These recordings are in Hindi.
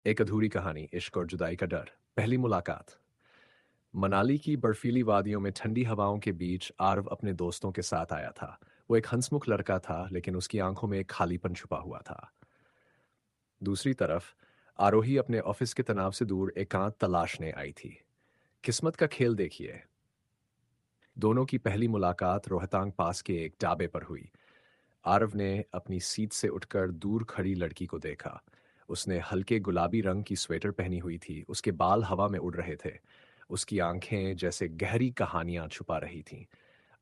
एक अधूरी कहानी, इश्क और जुदाई का डर। पहली मुलाकात। मनाली की बर्फीली वादियों में ठंडी हवाओं के बीच आरव अपने दोस्तों के साथ आया था। वो एक हंसमुख लड़का था, लेकिन उसकी आंखों में एक खालीपन छुपा हुआ था। दूसरी तरफ आरोही अपने ऑफिस के तनाव से दूर एकांत तलाशने आई थी। किस्मत का खेल देखिए। दोनों की पहली मुलाकात रोहतांग पास के एक ढाबे पर हुई। आरव ने अपनी सीट से उठकर दूर खड़ी लड़की को देखा। उसने हल्के गुलाबी रंग की स्वेटर पहनी हुई थी, उसके बाल हवा में उड़ रहे थे। उसकी आंखें जैसे गहरी कहानियां छुपा रही थीं।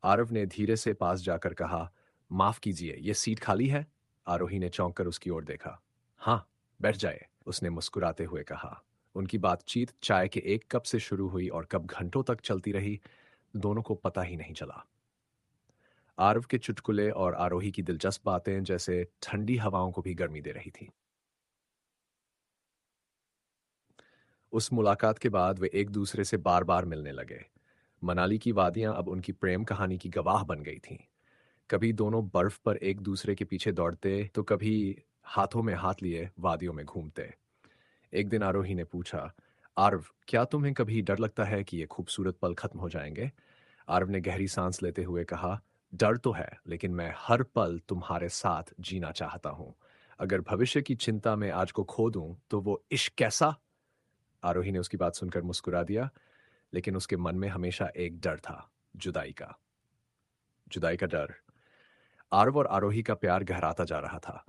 आरव ने धीरे से पास जाकर कहा, माफ कीजिए, ये सीट खाली है? आरोही ने चौंक कर उसकी ओर देखा। हाँ, बैठ जाए, उसने मुस्कुराते हुए कहा। उनकी बातचीत चाय के एक कप से शुरू हुई और कब घंटों तक चलती रही, दोनों को पता ही नहीं चला। आरव के चुटकुले और आरोही की दिलचस्प बातें जैसे ठंडी हवाओं को भी गर्मी दे रही थी। उस मुलाकात के बाद वे एक दूसरे से बार बार मिलने लगे। मनाली की वादियां अब उनकी प्रेम कहानी की गवाह बन गई थीं। कभी दोनों बर्फ पर एक दूसरे के पीछे दौड़ते, तो कभी हाथों में हाथ लिए वादियों में घूमते। एक दिन आरोही ने पूछा, आरव, क्या तुम्हें कभी डर लगता है कि ये खूबसूरत पल खत्म हो जाएंगे? आरव ने गहरी सांस लेते हुए कहा, डर तो है, लेकिन मैं हर पल तुम्हारे साथ जीना चाहता हूं। अगर भविष्य की चिंता में आज को खो दूं, तो वो इश्क कैसा? आरोही ने उसकी बात सुनकर मुस्कुरा दिया, लेकिन उसके मन में हमेशा एक डर था, जुदाई का। जुदाई का डर। आरव और आरोही का प्यार गहराता जा रहा था,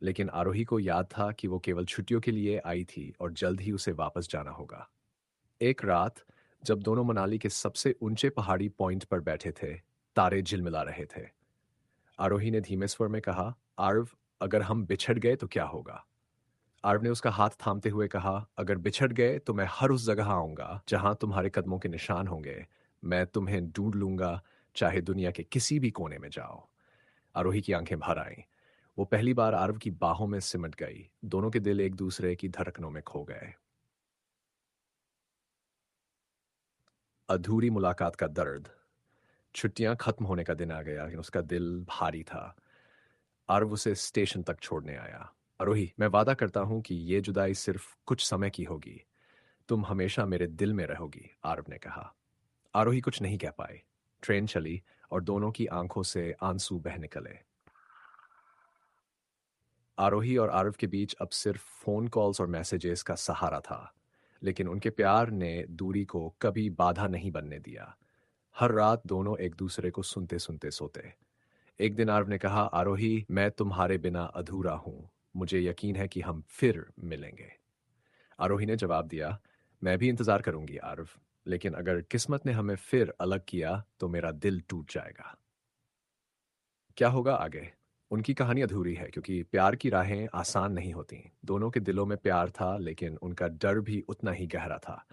लेकिन आरोही को याद था कि वो केवल छुट्टियों के लिए आई थी और जल्द ही उसे वापस जाना होगा। एक रात, जब दोनों मनाली के सबसे ऊंचे पहाड़ी पॉइंट पर बैठे थे, तारे झिलमिला रहे थे। आरोही ने धीमे स्वर में कहा, आरव, अगर हम बिछड़ गए तो क्या होगा? आरव ने उसका हाथ थामते हुए कहा, अगर बिछड़ गए तो मैं हर उस जगह आऊंगा जहां तुम्हारे कदमों के निशान होंगे। मैं तुम्हें ढूंढ लूंगा, चाहे दुनिया के किसी भी कोने में जाओ। आरोही की आंखें भर आईं। वो पहली बार आरव की बाहों में सिमट गई। दोनों के दिल एक दूसरे की धड़कनों में खो गए। अधूरी मुलाकात का दर्द। छुट्टियां खत्म होने का दिन आ गया, लेकिन उसका दिल भारी था। आरव उसे स्टेशन तक छोड़ने आया। आरोही, मैं वादा करता हूं कि ये जुदाई सिर्फ कुछ समय की होगी। तुम हमेशा मेरे दिल में रहोगी, आरव ने कहा। आरोही कुछ नहीं कह पाई। ट्रेन चली और दोनों की आंखों से आंसू बह निकले। आरोही और आरव के बीच अब सिर्फ फोन कॉल्स और मैसेजेस का सहारा था, लेकिन उनके प्यार ने दूरी को कभी बाधा नहीं बनने दिया। हर रात दोनों एक दूसरे को सुनते सुनते सोते। एक दिन आरव ने कहा, आरोही, मैं तुम्हारे बिना अधूरा हूं। मुझे यकीन है कि हम फिर मिलेंगे। आरोही ने जवाब दिया, मैं भी इंतजार करूंगी आरव, लेकिन अगर किस्मत ने हमें फिर अलग किया तो मेरा दिल टूट जाएगा। क्या होगा आगे? उनकी कहानी अधूरी है, क्योंकि प्यार की राहें आसान नहीं होती। दोनों के दिलों में प्यार था, लेकिन उनका डर भी उतना ही गहरा था।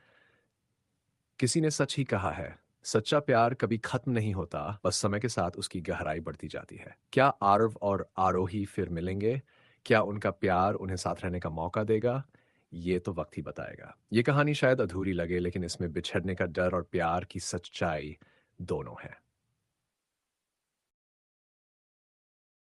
किसी ने सच ही कहा है, सच्चा प्यार कभी खत्म नहीं होता, बस समय के साथ उसकी गहराई बढ़ती जाती है। क्या आरव और आरोही फिर मिलेंगे? क्या उनका प्यार उन्हें साथ रहने का मौका देगा? ये तो वक्त ही बताएगा। ये कहानी शायद अधूरी लगे, लेकिन इसमें बिछड़ने का डर और प्यार की सच्चाई दोनों है।